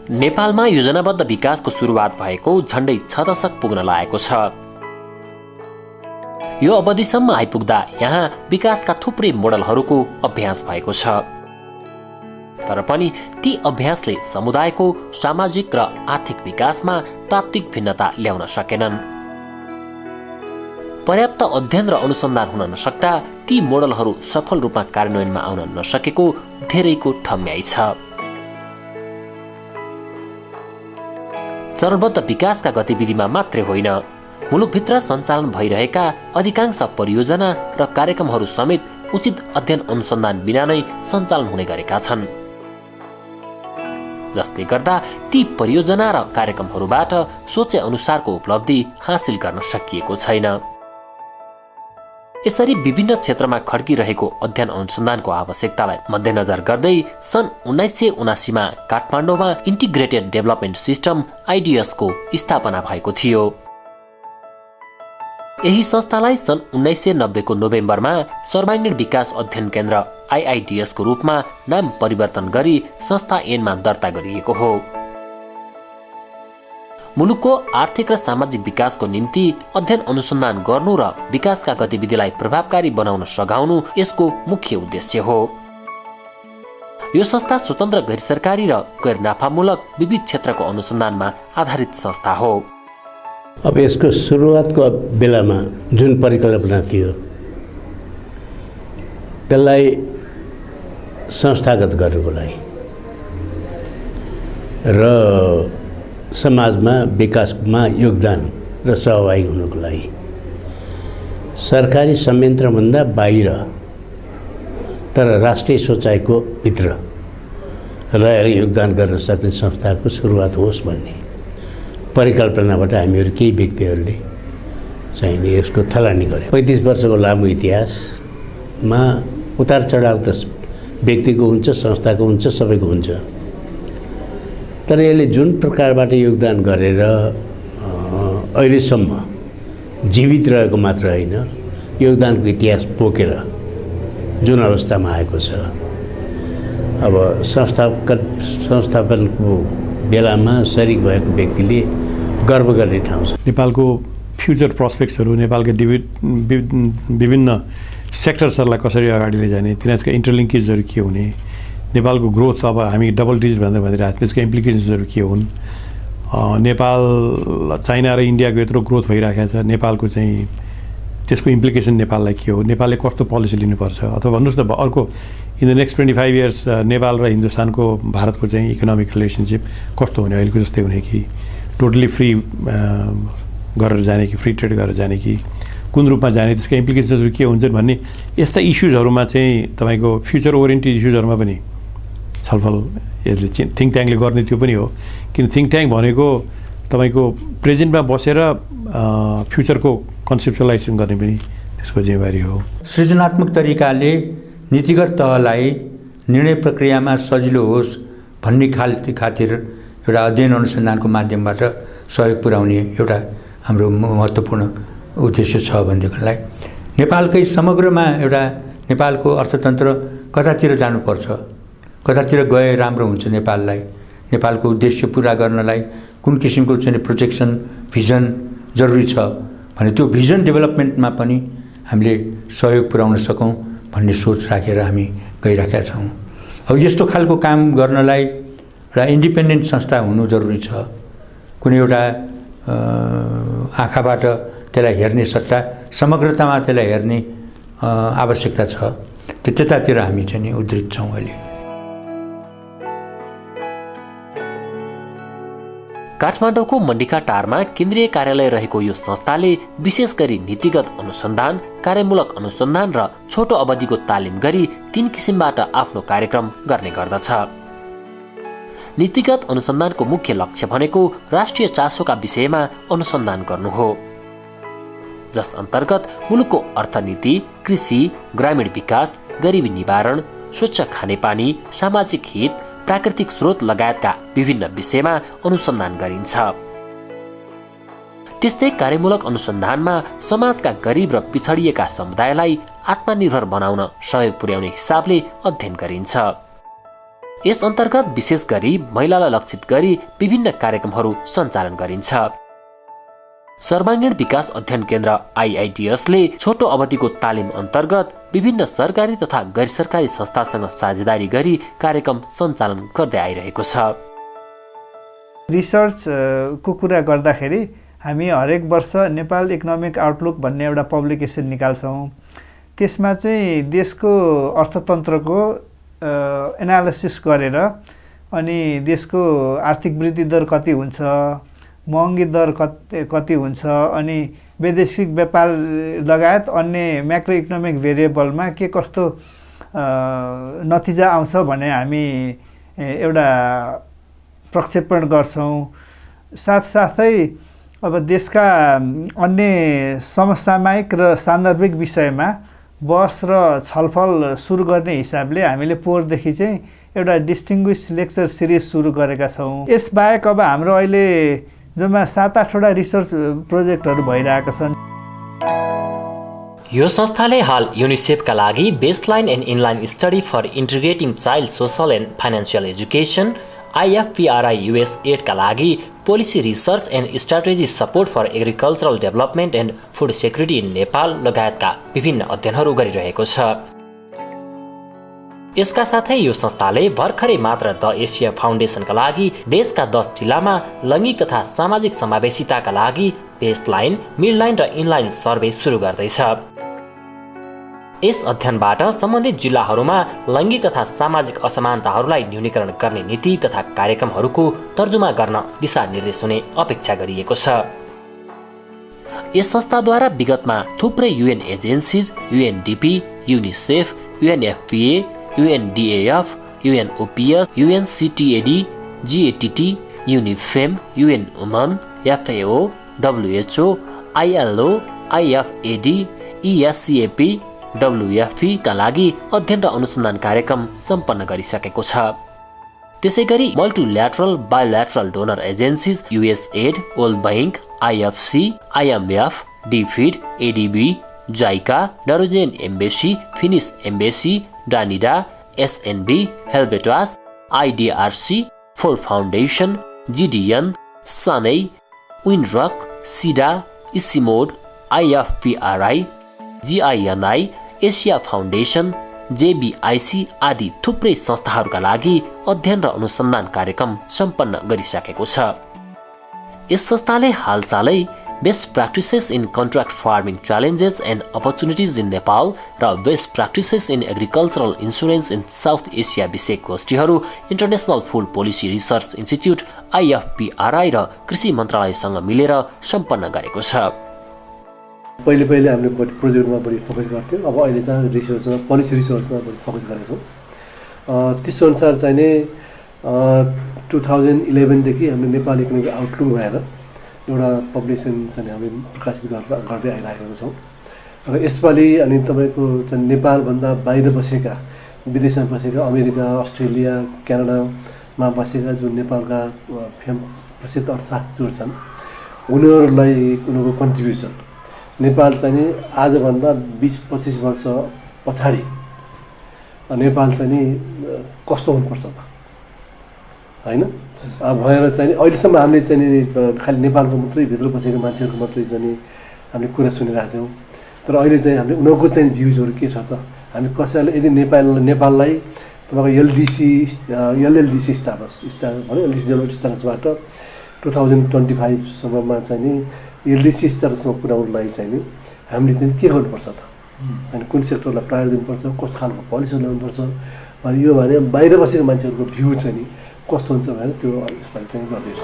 नेपालमा योजनाबद्ध विकासको सुरुवात भएको झण्डै 6 दशक पुग्न लागेको छ। यो अवधिसम्म आइपुग्दा यहाँ विकासका थुप्रै मोडलहरूको अभ्यास भएको छ। तर पनि ती अभ्यासले समुदायको सामाजिक र आर्थिक विकासमा तात्विक भिन्नता ल्याउन सकेनन्। पर्याप्त अध्ययन र अनुसन्धान हुन नसक्दा ती मोडलहरू सफल रूपमा कार्यान्वयनमा आउन नसकेको धेरैको ठम्याइ छ। चरणबद्ध विकासका गतिविधिमा मात्रै होइन, मुलुकभित्र सञ्चालन भइरहेका अधिकांश परियोजना र कार्यक्रमहरू समेत उचित अध्ययन अनुसन्धान बिना नै सञ्चालन हुने गरेका छन्, जसले गर्दा ती परियोजना र कार्यक्रमहरूबाट सोचे अनुसारको उपलब्धि हासिल गर्न सकिएको छैन। यसरी विभिन्न क्षेत्रमा खड्किरहेको अध्ययन अनुसन्धानको आवश्यकतालाई मध्यनजर गर्दै सन् 1979 मा काठमाडौँमा इन्टिग्रेटेड डेभलपमेन्ट सिस्टम IDS को स्थापना भएको थियो। यही संस्थालाई सन् 1990 को नोभेम्बरमा सर्वाङ्गीण विकास अध्ययन केन्द्र IIDS को रूपमा नाम परिवर्तन गरी संस्था ऐनमा दर्ता गरिएको हो। मुलुकको आर्थिक र सामाजिक विकासको निम्ति अध्ययन अनुसन्धान गर्नु र विकासका गतिविधिलाई प्रभावकारी बनाउन सघाउनु यसको मुख्य उद्देश्य हो। यो संस्था स्वतन्त्र गैर सरकारी र गैर नाफामूलक विविध क्षेत्रको अनुसन्धानमा आधारित संस्था हो। अब यसको सुरुवातको बेलामा जुन परिकल्पना थियो त्यसलाई संस्थागत गर्नुको लागि र समाजमा विकासमा योगदान र सहभागी हुनुको लागि सरकारी संयन्त्रभन्दा बाहिर तर राष्ट्रिय सोचाइको भित्र रहेर योगदान गर्न सक्ने संस्थाको सुरुवात होस् भन्ने परिकल्पनाबाट हामीहरू केही व्यक्तिहरूले चाहिँ यसको थलानी गरे। 35 वर्षको लामो इतिहासमा उतार चढाव त व्यक्तिको हुन्छ, संस्थाको हुन्छ, सबैको हुन्छ। तर यसले जुन प्रकारबाट योगदान गरेर अहिलेसम्म जीवित रहेको मात्र होइन, योगदानको इतिहास बोकेर जुन अवस्थामा आएको छ, अब संस्थापनको बेलामा शरीक भएको व्यक्तिले गर्व गर्ने ठाउँ छ। नेपालको फ्युचर प्रोस्पेक्ट्सहरू, नेपालका विभिन्न सेक्टर्सहरूलाई कसरी अगाडि लैजाने, तिनीहरूका इन्टरलिङ्केजहरू के हुने, नेपालको ग्रोथ अब हामी डबल डिजिट भनेर भनिरहेको त्यसको इम्प्लिकेसन्सहरू के हुन्, नेपाल चाइना र इन्डियाको यत्रो ग्रोथ भइरहेको छ, नेपालको चाहिँ त्यसको इम्प्लिकेसन नेपाललाई के हो, नेपालले कस्तो पोलिसी लिनुपर्छ, अथवा भन्नुहोस् न अर्को in the next 25 years Nepal र हिन्दुस्तानको भारतको चाहिँ इकोनोमिक रिलेसनसिप कस्तो हुने, अहिलेको जस्तै हुने कि टोटली फ्री गरेर जाने कि फ्री ट्रेड गरेर जाने कि कुन रूपमा जाने, त्यसका इम्प्लिकेसन्सहरू के हुन्छन् भन्ने यस्ता इस्युजहरूमा चाहिँ तपाईँको फ्युचर ओरिएन्टेड इस्युजहरूमा पनि छलफल यसले थिङ्क ट्याङ्कले गर्ने त्यो पनि हो। किन थिङ्क ट्याङ्क भनेको तपाईँको प्रेजेन्टमा बसेर फ्युचरको कन्सेप्चुअलाइजेसन गर्ने पनि त्यसको जिम्मेवारी हो। सृजनात्मक तरिकाले नीतिगत तहलाई निर्णय प्रक्रियामा सजिलो होस् भन्ने खातिर एउटा अध्ययन अनुसन्धानको माध्यमबाट सहयोग पुर्याउने एउटा हाम्रो महत्त्वपूर्ण उद्देश्य छ भनेदेखिलाई नेपालकै समग्रमा एउटा नेपालको अर्थतन्त्र कतातिर जानुपर्छ, कतातिर गए राम्रो हुन्छ नेपाललाई, नेपालको उद्देश्य पुरा गर्नलाई कुन किसिमको चाहिँ प्रोजेक्सन भिजन जरुरी छ भने त्यो भिजन डेभलपमेन्टमा पनि हामीले सहयोग पुर्याउन सकौँ भन्ने सोच राखेर हामी गइरहेका छौँ। अब यस्तो खालको काम गर्नलाई एउटा इन्डिपेन्डेन्ट संस्था हुनु जरुरी छ। कुनै एउटा आँखाबाट त्यसलाई हेर्ने सट्टा समग्रतामा त्यसलाई हेर्ने आवश्यकता छ। त्यतातिर हामी चाहिँ उद्धृत छौँ। अहिले काठमाडौँको मण्डिका टारमा केन्द्रीय कार्यालय रहेको यो संस्थाले विशेष गरी नीतिगत अनुसन्धान, कार्यमूलक अनुसन्धान र छोटो अवधिको तालिम गरी 3 किसिमबाट आफ्नो कार्यक्रम गर्ने गर्दछ। नीतिगत अनुसन्धानको मुख्य लक्ष्य भनेको राष्ट्रिय चासोका विषयमा अनुसन्धान गर्नु हो, जस अन्तर्गत मुलुकको अर्थनीति, कृषि, ग्रामीण विकास, गरिबी निवारण, स्वच्छ खानेपानी, सामाजिक हित, प्राकृतिक स्रोत लगायतका विभिन्न विषयमा अनुसन्धान गरिन्छ। त्यस्तै कार्यमूलक अनुसन्धानमा समाजका गरिब र पिछडिएका समुदायलाई आत्मनिर्भर बनाउन सहयोग पुर्याउने हिसाबले अध्ययन गरिन्छ। यस अन्तर्गत विशेष गरी महिलालाई लक्षित गरी विभिन्न कार्यक्रमहरू सञ्चालन गरिन्छ। सर्वाङ्गीण विकास अध्ययन केन्द्र IITS-ले छोटो अवधिको तालिम अन्तर्गत विभिन्न सरकारी तथा गैर सरकारी संस्थासँग साझेदारी गरी कार्यक्रम सञ्चालन गर्दै आइरहेको छ। रिसर्चको कुरा गर्दाखेरि हामी हरेक वर्ष नेपाल इकोनोमिक आउटलुक भन्ने एउटा पब्लिकेसन निकाल्छौँ। त्यसमा चाहिँ देशको अर्थतन्त्रको एनालिसिस गरेर अनि देशको आर्थिक वृद्धि दर कति हुन्छ, महँगी दर कति हुन्छ, अनि वैदेशिक व्यापार लगायत अन्य म्याक्रो इकोनोमिक भेरिएबलमा के कस्तो नतिजा आउँछ भने हामी एउटा प्रक्षेपण गर्छौँ। साथसाथै अब देशका अन्य समसामयिक र सान्दर्भिक विषयमा बहस र छलफल सुरु गर्ने हिसाबले हामीले पोहोरदेखि चाहिँ एउटा डिस्टिङ्ग्विस लेक्चर सिरिज सुरु गरेका छौँ। यसबाहेक अब हाम्रो अहिले जम्मा 7-8वटा रिसर्च प्रोजेक्टहरू भइरहेका छन्। यो संस्थाले हाल युनिसेफका लागि baseline and inline study for integrating child social and financial education IFPRI US8 का लागि policy research and strategy support for agricultural development and food security in Nepal लगायतका विभिन्न अध्ययनहरू गरिरहेको छ। यसका साथै यो संस्थाले भर्खरै मात्र द एसिया फाउन्डेसनका लागि देशका 10 जिल्लामा लैङ्गिक तथा सामाजिक समावेशिताका लागि बेसलाइन, मिडलाइन र इनलाइन सर्वे सुरु गर्दैछ। यस अध्ययनबाट सम्बन्धित जिल्लाहरूमा लैङ्गिक तथा सामाजिक असमानताहरूलाई न्यूनीकरण गर्ने नीति तथा कार्यक्रमहरूको तर्जुमा गर्न दिशानिर्देश हुने अपेक्षा गरिएको छ। यस संस्थाद्वारा विगतमा थुप्रै UN agencies, UNDP, UNICEF, UNFPA, UNDAF, UNOPS, UNCTAD, GATT, UNIFEM, UN Women, FAO, WHO, ILO, IFAD, ESCAP, WFP का लागि अध्ययन र अनुसन्धान कार्यक्रम सम्पन्न गरिसकेको छ। त्यसैगरी multilateral bilateral donor agencies USAID, world bank, IFC, IMF, DFID, ADB, JICA, Norwegian embassy, Finnish embassy, Danida, SNB, Helvetas, IDRC, Ford foundation, GDN, SANEI, Winrock, Sida, ICIMOD, IFPRI, GINI, Asia foundation, JBIC आदि थुप्रै संस्थाहरूका लागि अध्ययन र अनुसन्धान कार्यक्रम सम्पन्न गरिसकेको छ। यस संस्थाले हालसालै best practices in contract farming challenges and opportunities in Nepal र best practices in agricultural insurance in South Asia विषयक गोष्ठीहरू international food policy research institute IFPRI र कृषि मन्त्रालयसँग मिलेर सम्पन्न गरेको छ। पहिले हामीले प्रोजेक्टमा बढी फोकस गर्थ्यौँ, अब अहिले चाहिँ रिसर्चमा पोलिसी रिसर्चमा बढी फोकस गरेका छौँ। त्यसअनुसार चाहिँ नै 2011 देखि हामीले नेपाल इकोनोमिक आउटलुक भएर एउटा पब्लिकेसन चाहिँ हामीले प्रकाशित गर्दै आइरहेका छौँ। र यसपालि अनि तपाईँको चाहिँ नेपालभन्दा बाहिर बसेका, विदेशमा बसेका अमेरिका, अस्ट्रेलिया, क्यानाडामा बसेका जुन नेपालका प्रसिद्ध अर्थशास्त्रीहरू छन् उनीहरूलाई उनीहरूको कन्ट्रिब्युसन नेपाल चाहिँ नि आजभन्दा 20-25 वर्ष पछाडि नेपाल चाहिँ नि कस्तो हुनुपर्छ त होइन भएर चाहिँ अहिलेसम्म हामीले चाहिँ नि खालि नेपालको मात्रै भित्र बसेको मान्छेहरूको मात्रै चाहिँ नि हामीले कुरा सुनिरहेको थियौँ। तर अहिले चाहिँ हामीले उनीहरूको चाहिँ भ्युजहरू के छ त, हामी कसैले यदि नेपाललाई तपाईँको LLDC स्ट्याटस भन्यो, LDC डेभलपमेन्ट स्ट्याटसबाट 2025 सम्ममा चाहिँ नि LDC स्ट्याटसमा पुर्याउनुलाई चाहिँ नि हामीले चाहिँ के गर्नुपर्छ त, होइन कुन सेक्टरलाई प्रायोरिटी दिनुपर्छ, कस्तो खालको पोलिसी ल्याउनुपर्छ भने यो भने बाहिर बसेको मान्छेहरूको भ्यू चाहिँ नि कस्तो हुन्छ भनेर त्यो यसपालि चाहिँ गर्दैछ।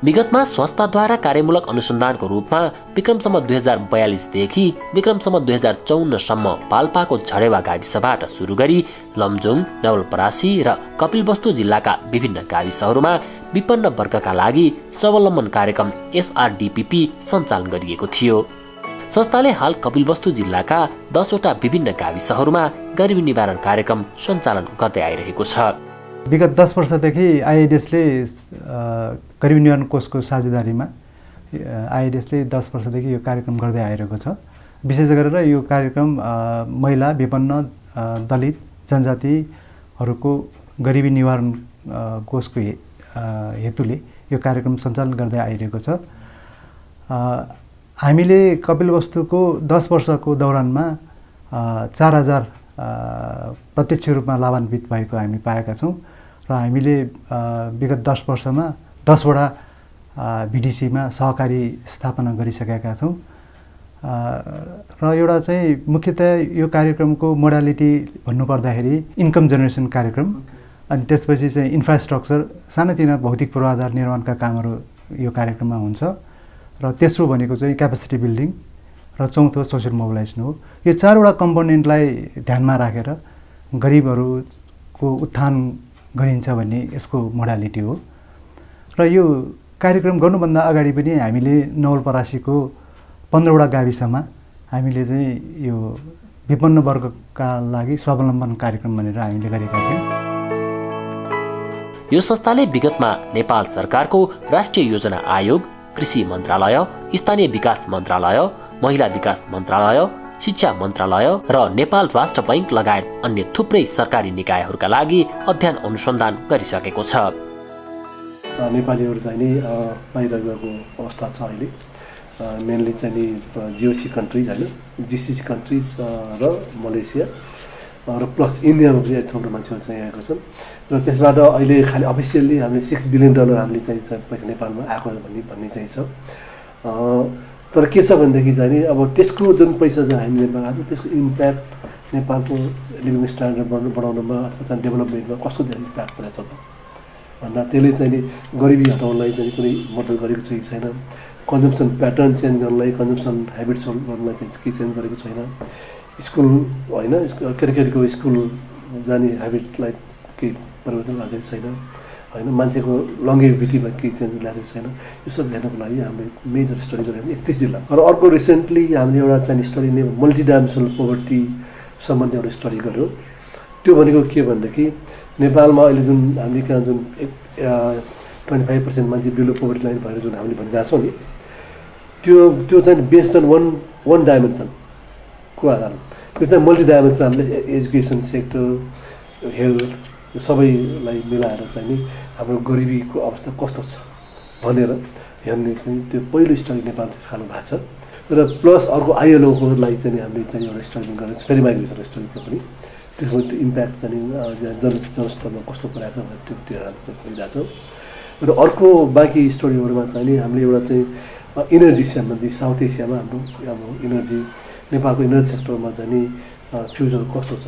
विगतमा संस्थाद्वारा कार्यमूलक अनुसन्धानको रूपमा विक्रमसम्म 2042 देखि विक्रमसम्म 2054 पाल्पाको झडेवा गाविसबाट सुरु गरी लमजुङ, नवलपरासी र कपिलवस्तु जिल्लाका विभिन्न गाविसहरूमा विपन्न वर्गका लागि स्वावलम्बन कार्यक्रम SRDPP सञ्चालन गरिएको थियो। संस्थाले हाल कपिलवस्तु जिल्लाका 10 वटा विभिन्न गाविसहरूमा गरिबी निवारण कार्यक्रम सञ्चालन गर्दै आइरहेको छ। विगत 10 वर्षदेखि IIDSले गरिबी निवारण कोषको साझेदारीमा IIDSले 10 वर्षदेखि यो कार्यक्रम गर्दै आइरहेको छ। विशेष गरेर यो कार्यक्रम महिला, विपन्न दलित जनजातिहरूको गरिबी निवारण कोषको हेतुले यो कार्यक्रम सञ्चालन गर्दै आइरहेको छ। हामीले कपिलवस्तुको 10 वर्षको दौरानमा 4000 प्रत्यक्ष रूपमा लाभान्वित भएको हामी पाएका छौँ र हामीले विगत 10 वर्षमा 10वटा भिडिसीमा सहकारी स्थापना गरिसकेका छौँ र एउटा चाहिँ मुख्यतया यो कार्यक्रमको मोडालिटी भन्नुपर्दाखेरि इन्कम जेनेरेसन कार्यक्रम, अनि त्यसपछि चाहिँ इन्फ्रास्ट्रक्चर सानोतिनो भौतिक पूर्वाधार निर्माणका कामहरू यो कार्यक्रममा हुन्छ र तेस्रो भनेको चाहिँ क्यापेसिटी बिल्डिङ र चौथो सोसियल मोबिलाइजेसन हो। यो 4वटा कम्पोनेन्टलाई ध्यानमा राखेर गरिबहरूको उत्थान गरिन्छ भन्ने यसको मोडालिटी हो। र यो कार्यक्रम गर्नुभन्दा अगाडि पनि हामीले नवलपरासीको 15वटा गाविसमा हामीले चाहिँ यो विपन्न वर्गका लागि स्वावलम्बन कार्यक्रम भनेर हामीले गरेका थियौँ। यो संस्थाले विगतमा नेपाल सरकारको राष्ट्रिय योजना आयोग, कृषि मन्त्रालय, स्थानीय विकास मन्त्रालय, महिला विकास मन्त्रालय, शिक्षा मन्त्रालय र नेपाल राष्ट्र बैंक लगायत अन्य थुप्रै सरकारी निकायहरूका लागि अध्ययन अनुसन्धान गरिसकेको छ। नेपालीहरू चाहिँ नि बाहिर गएको अवस्था छ अहिले, मेनली चाहिँ नि जिओसी कन्ट्रिज होइन, जिसिसी कन्ट्रिज र मलेसिया र प्लस इन्डियामा पनि थुप्रो मान्छेहरू चाहिँ आएको छन् र त्यसबाट अहिले खालि अफिसियल्ली हामीले $6 बिलियन हामीले चाहिँ पैसा नेपालमा आएको भन्ने चाहिँ छ। तर के छ भनेदेखि चाहिँ नि अब त्यसको जुन पैसा चाहिँ हामी नेपालमा आएको त्यसको इम्प्याक्ट नेपालको लिभिङ स्ट्यान्डर्ड बढाउनमा अथवा डेभलपमेन्टमा कस्तो इम्प्याक्ट परेको छ भन्दा त्यसले चाहिँ नि गरिबी हटाउनलाई चाहिँ कुनै मद्दत गरेको चाहिँ छैन, कन्जम्सन प्याटर्न चेन्ज गर्नलाई, कन्जम्सन हेबिट्स गर्नलाई चाहिँ केही चेन्ज गरेको छैन, स्कुल होइन केटाकेटीको स्कुल जाने हेबिटलाई केही परिवर्तन गरेको छैन होइन, मान्छेको लङ्गेभिटीमा केही चेन्ज ल्याएको छैन। यो सब हेर्नको लागि हामीले मेजर स्टडी गरेको 31 जिल्ला। र अर्को रिसेन्टली हामीले एउटा चाहिँ स्टडी नै मल्टिडाइमेन्सनल पोभर्टी सम्बन्धी एउटा स्टडी गऱ्यौँ। त्यो भनेको के भनेदेखि नेपालमा अहिले जुन हामीले कहाँ जुन 25% मान्छे बिलो पोभर्टी लाइन भएर जुन हामीले भनिरहेको छौँ नि, त्यो चाहिँ बेस्ड अन वान डाइमेन्सनको आधारमा, यो चाहिँ मल्टिडाइमेन्सन हामीले एजुकेसन सेक्टर, हेल्थ सबैलाई मिलाएर चाहिँ नि हाम्रो गरिबीको अवस्था कस्तो छ भनेर हेर्ने चाहिँ त्यो पहिलो स्टडी नेपाल थाल्नु भएको छ। र प्लस अर्को आइएलओको लागि चाहिँ हामीले चाहिँ एउटा स्टडी गरेको छ, फेरि माइग्रेसन स्टडीको पनि त्यसको त्यो इम्प्याक्ट चाहिँ जनस्तरमा कस्तो परेको छ भनेर त्यो हेरिरहेको छ। र अर्को बाँकी स्टडीहरूमा चाहिँ नि हामीले एउटा चाहिँ इनर्जी सम्बन्धी साउथ एसियामा हाम्रो इनर्जी नेपालको इनर्जी सेक्टरमा चाहिँ नि फ्युचर कस्तो छ,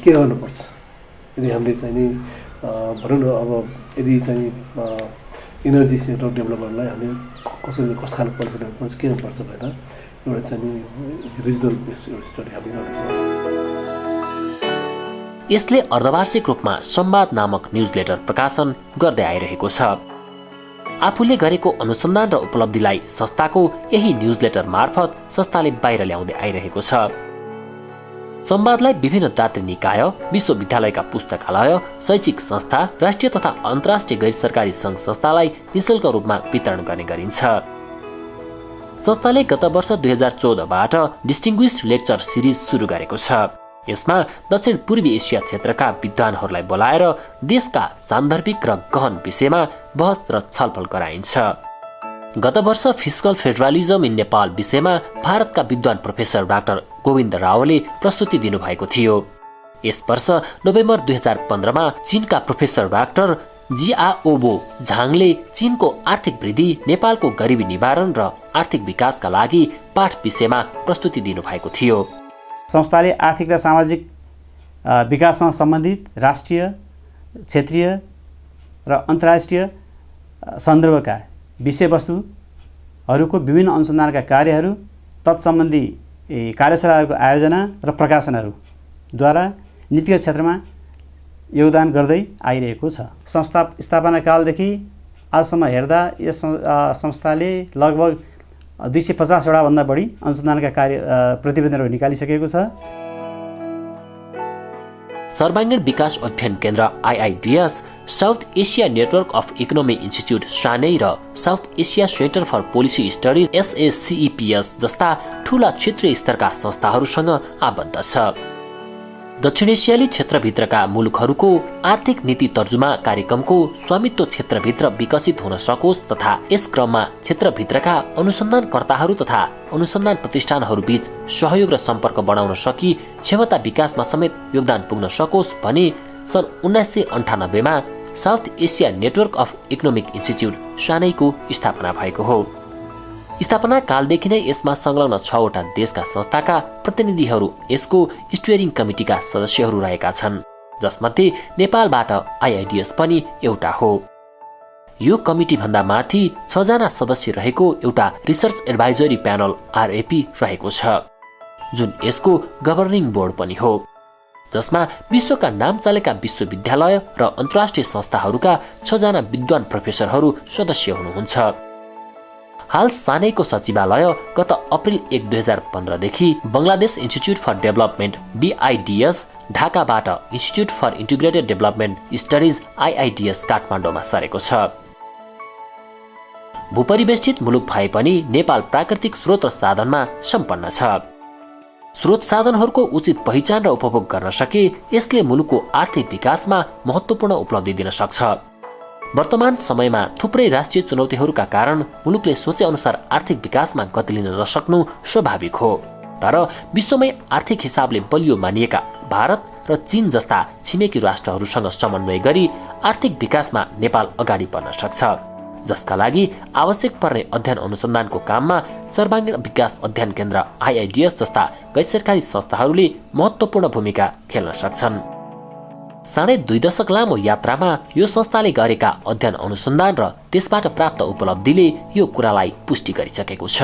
के गर्नुपर्छ, यदि हामीले चाहिँ नि भनौँ न अब यदि चाहिँ इनर्जी सेक्टर डेभलप गर्नलाई हामीले कसरी कस्तो खालको पोलिसी ल्याउनुपर्छ, के गर्नुपर्छ भनेर एउटा चाहिँ नि रिजनल बेस्ड एउटा स्टडी हामीले गर्दैछौँ। यसले अर्धवार्षिक रूपमा संवाद नामक न्युजलेटर प्रकाशन गर्दै आइरहेको छ। आफूले गरेको अनुसन्धान र उपलब्धिलाई संस्थाको यही न्युजलेटर मार्फत संस्थाले बाहिर ल्याउँदै आइरहेको छ। संवादलाई विभिन्न जाति निकाय, विश्वविद्यालयका पुस्तकालय, शैक्षिक संस्था, राष्ट्रिय तथा अन्तर्राष्ट्रिय गैर सरकारी सङ्घ संस्थालाई निशुल्क रूपमा वितरण गर्ने गरिन्छ। संस्थाले गत वर्ष 2014बाट डिस्टिङ्ग्विस्ड लेक्चर सिरिज सुरु गरेको छ। यसमा दक्षिण पूर्वी एसिया क्षेत्रका विद्वानहरूलाई बोलाएर देशका सान्दर्भिक र गहन विषयमा बहस र छलफल गराइन्छ। गत वर्ष फिस्कल फेडरलिजम इन नेपाल विषयमा भारतका विद्वान प्रोफेसर डाक्टर गोविन्द रावले प्रस्तुति दिनुभएको थियो। यस वर्ष नोभेम्बर 2015मा चीनका प्रोफेसर डाक्टर जिआओबो झाङले चीनको आर्थिक वृद्धि, नेपालको गरिबी निवारण र आर्थिक विकासका लागि पाठ विषयमा प्रस्तुति दिनुभएको थियो। संस्थाले आर्थिक र सामाजिक विकाससँग सम्बन्धित राष्ट्रिय, क्षेत्रीय र अन्तर्राष्ट्रिय सन्दर्भका विषयवस्तुहरूको विभिन्न अनुसन्धानका कार्यहरू, तत्सम्बन्धी कार्यशालाहरूको आयोजना र प्रकाशनहरूद्वारा नीतिगत क्षेत्रमा योगदान गर्दै आइरहेको छ। संस्था स्थापना कालदेखि आजसम्म हेर्दा यस संस्थाले लगभग 250वटा भन्दा बढी अनुसन्धानका कार्य प्रतिवेदनहरू निकालिसकेको छ। सर्वाङ्गीण विकास अध्ययन केन्द्र IIDS, South Asia network of economy institute SANEI र South Asia centre for policy studies SACEPS जस्ता ठूला क्षेत्रीय स्तरका संस्थाहरूसँग आबद्ध छ। दक्षिण एसियाली क्षेत्रभित्रका मुलुकहरूको आर्थिक नीति तर्जुमा कार्यक्रमको स्वामित्व क्षेत्रभित्र विकसित हुन सकोस् तथा यस क्रममा क्षेत्रभित्रका अनुसन्धानकर्ताहरू तथा अनुसन्धान प्रतिष्ठानहरूबीच सहयोग र सम्पर्क बढाउन सकी क्षमता विकासमा समेत योगदान पुग्न सकोस् भने सन् 1998मा South Asia network of economic institute सानैको स्थापना भएको हो। स्थापना कालदेखि नै यसमा संलग्न 6वटा देशका संस्थाका प्रतिनिधिहरू यसको स्टियरिङ कमिटीका सदस्यहरू रहेका छन्, जसमध्ये नेपालबाट आइआइडिएस पनि एउटा हो। यो कमिटी भन्दा माथि 6 जना सदस्य रहेको एउटा रिसर्च एडभाइजरी प्यानल आरएपी रहेको छ, जुन यसको गभर्निङ बोर्ड पनि हो, जसमा विश्वका नाम चलेका विश्वविद्यालय र अन्तर्राष्ट्रिय संस्थाहरूका 6 जना विद्वान प्रोफेसरहरू सदस्य हुनुहुन्छ। हाल सानैको सचिवालय गत अप्रिल 1, 2015 देखि Bangladesh institute for development BIDS ढाकाबाट institute for integrated development studies IIDS काठमाडौँमा सरेको छ। भूपरिवेष्टित मुलुक भए पनि नेपाल प्राकृतिक स्रोत र साधनमा सम्पन्न छ। स्रोत साधनहरूको उचित पहिचान र उपभोग गर्न सके यसले मुलुकको आर्थिक विकासमा महत्त्वपूर्ण उपलब्धि दिन सक्छ। वर्तमान समयमा थुप्रै राष्ट्रिय चुनौतीहरूका कारण मुलुकले सोचे अनुसार आर्थिक विकासमा गति लिन नसक्नु स्वाभाविक हो, तर विश्वमै आर्थिक हिसाबले बलियो मानिएका भारत र चीन जस्ता छिमेकी राष्ट्रहरूसँग समन्वय गरी आर्थिक विकासमा नेपाल अगाडि बढ्न सक्छ, जसका लागि आवश्यक पर्ने अध्ययन अनुसन्धानको काममा सर्वाङ्गीण विकास अध्ययन केन्द्र IIDS जस्ता गैरसरकारी संस्थाहरूले महत्त्वपूर्ण भूमिका खेल्न सक्छन्। 2.5 दशक लामो यात्रामा यो संस्थाले गरेका अध्ययन अनुसन्धान र त्यसबाट प्राप्त उपलब्धिले यो कुरालाई पुष्टि गरिसकेको छ।